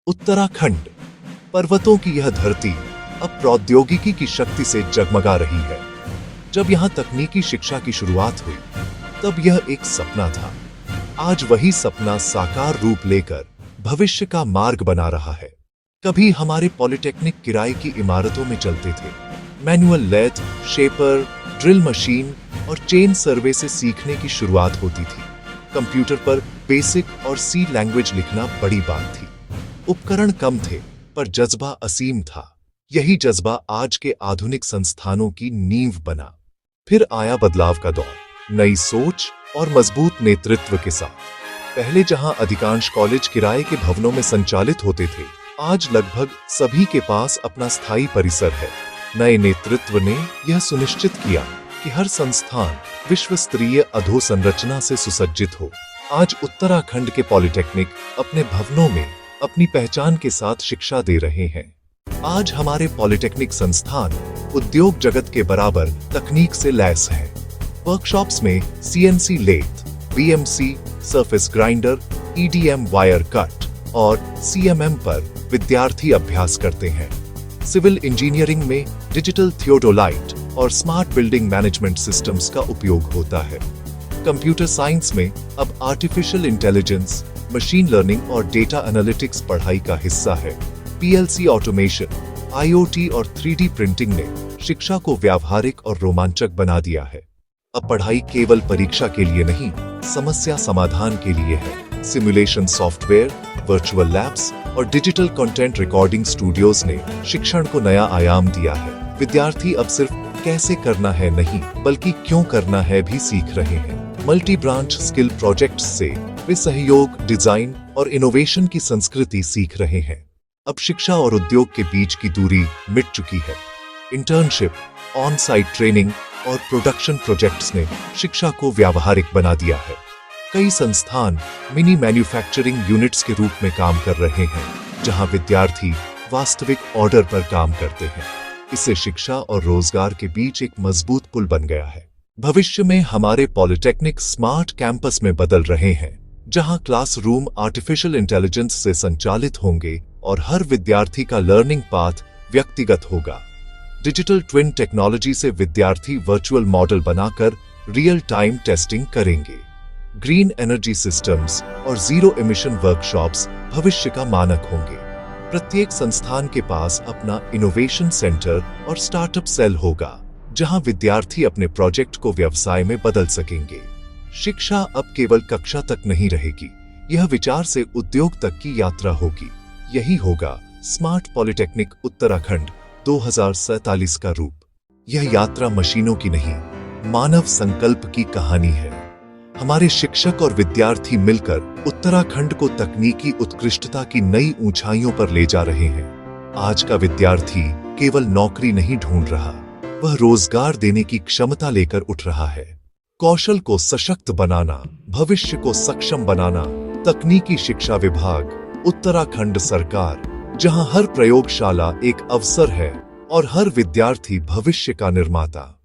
उत्तराखंड, पर्वतों की यह धरती अब प्रौद्योगिकी की शक्ति से जगमगा रही है। जब यहाँ तकनीकी शिक्षा की शुरुआत हुई, तब यह एक सपना था। आज वही सपना साकार रूप लेकर भविष्य का मार्ग बना रहा है। कभी हमारे पॉलिटेक्निक किराए की इमारतों में चलते थे। Manual lathe, shaper, drill machine और चेन सर्वे से सीखने की शुरुआत होती थी। कंप्यूटर पर बेसिक और सी लैंग्वेज लिखना बड़ी बात थी। उपकरण कम थे, पर जज्बा असीम था। यही जज्बा आज के आधुनिक संस्थानों की नींव बना। फिर आया बदलाव का दौर, नई सोच और मजबूत नेतृत्व के साथ। पहले जहां अधिकांश कॉलेज किराए के भवनों में संचालित होते थे, आज लगभग सभी के पास अपना स्थायी परिसर है। नए नेतृत्व ने यह सुनिश्चित किया कि हर संस्थान विश्व स्तरीय अधोसंरचना से सुसज्जित हो। आज उत्तराखंड के पॉलिटेक्निक अपने भवनों में अपनी पहचान के साथ शिक्षा दे रहे हैं। आज हमारे पॉलिटेक्निक संस्थान उद्योग जगत के बराबर तकनीक से लैस है। वर्कशॉप्स में CNC lathe, VMC, surface grinder, EDM wire cut और CMM पर विद्यार्थी अभ्यास करते हैं। सिविल इंजीनियरिंग में डिजिटल थियोडोलाइट और स्मार्ट बिल्डिंग मैनेजमेंट सिस्टम्स का उपयोग होता है। कंप्यूटर साइंस में अब आर्टिफिशियल इंटेलिजेंस, मशीन लर्निंग और डेटा एनालिटिक्स पढ़ाई का हिस्सा है। PLC ऑटोमेशन, IoT और 3D प्रिंटिंग ने शिक्षा को व्यावहारिक और रोमांचक बना दिया है। अब पढ़ाई केवल परीक्षा के लिए नहीं, समस्या समाधान के लिए है। सिमुलेशन सॉफ्टवेयर, वर्चुअल लैब्स और डिजिटल कंटेंट रिकॉर्डिंग स्टूडियोज ने शिक्षण को नया आयाम दिया है। विद्यार्थी अब सिर्फ कैसे करना है नहीं, बल्कि क्यों करना है भी सीख रहे हैं। मल्टी ब्रांच स्किल प्रोजेक्ट्स से वे सहयोग, डिजाइन और इनोवेशन की संस्कृति सीख रहे हैं। अब शिक्षा और उद्योग के बीच की दूरी मिट चुकी है। इंटर्नशिप, ऑन साइट ट्रेनिंग और प्रोडक्शन प्रोजेक्ट्स ने शिक्षा को व्यावहारिक बना दिया है। कई संस्थान मिनी मैन्युफैक्चरिंग यूनिट्स के रूप में काम कर रहे हैं, जहां विद्यार्थी वास्तविक ऑर्डर पर काम करते हैं। इससे शिक्षा और रोजगार के बीच एक मजबूत पुल बन गया है। भविष्य में हमारे पॉलिटेक्निक स्मार्ट कैंपस में बदल रहे हैं, जहां क्लासरूम आर्टिफिशियल इंटेलिजेंस से संचालित होंगे और हर विद्यार्थी का लर्निंग पाथ व्यक्तिगत होगा। डिजिटल ट्विन टेक्नोलॉजी से विद्यार्थी वर्चुअल मॉडल बनाकर रियल टाइम टेस्टिंग करेंगे। ग्रीन एनर्जी सिस्टम्स और जीरो एमिशन वर्कशॉप्स भविष्य का मानक होंगे। प्रत्येक संस्थान के पास अपना इनोवेशन सेंटर और स्टार्टअप सेल होगा, जहां विद्यार्थी अपने प्रोजेक्ट को व्यवसाय में बदल सकेंगे। शिक्षा अब केवल कक्षा तक नहीं रहेगी, यह विचार से उद्योग तक की यात्रा होगी। यही होगा स्मार्ट पॉलिटेक्निक उत्तराखंड 2047 का रूप। यह यात्रा मशीनों की नहीं, मानव संकल्प की कहानी है। हमारे शिक्षक और विद्यार्थी मिलकर उत्तराखंड को तकनीकी उत्कृष्टता की नई ऊंचाइयों पर ले जा रहे हैं। आज का विद्यार्थी केवल नौकरी नहीं ढूंढ रहा, वह रोजगार देने की क्षमता लेकर उठ रहा है। कौशल को सशक्त बनाना, भविष्य को सक्षम बनाना। तकनीकी शिक्षा विभाग, उत्तराखंड सरकार, जहां हर प्रयोगशाला एक अवसर है और हर विद्यार्थी भविष्य का निर्माता।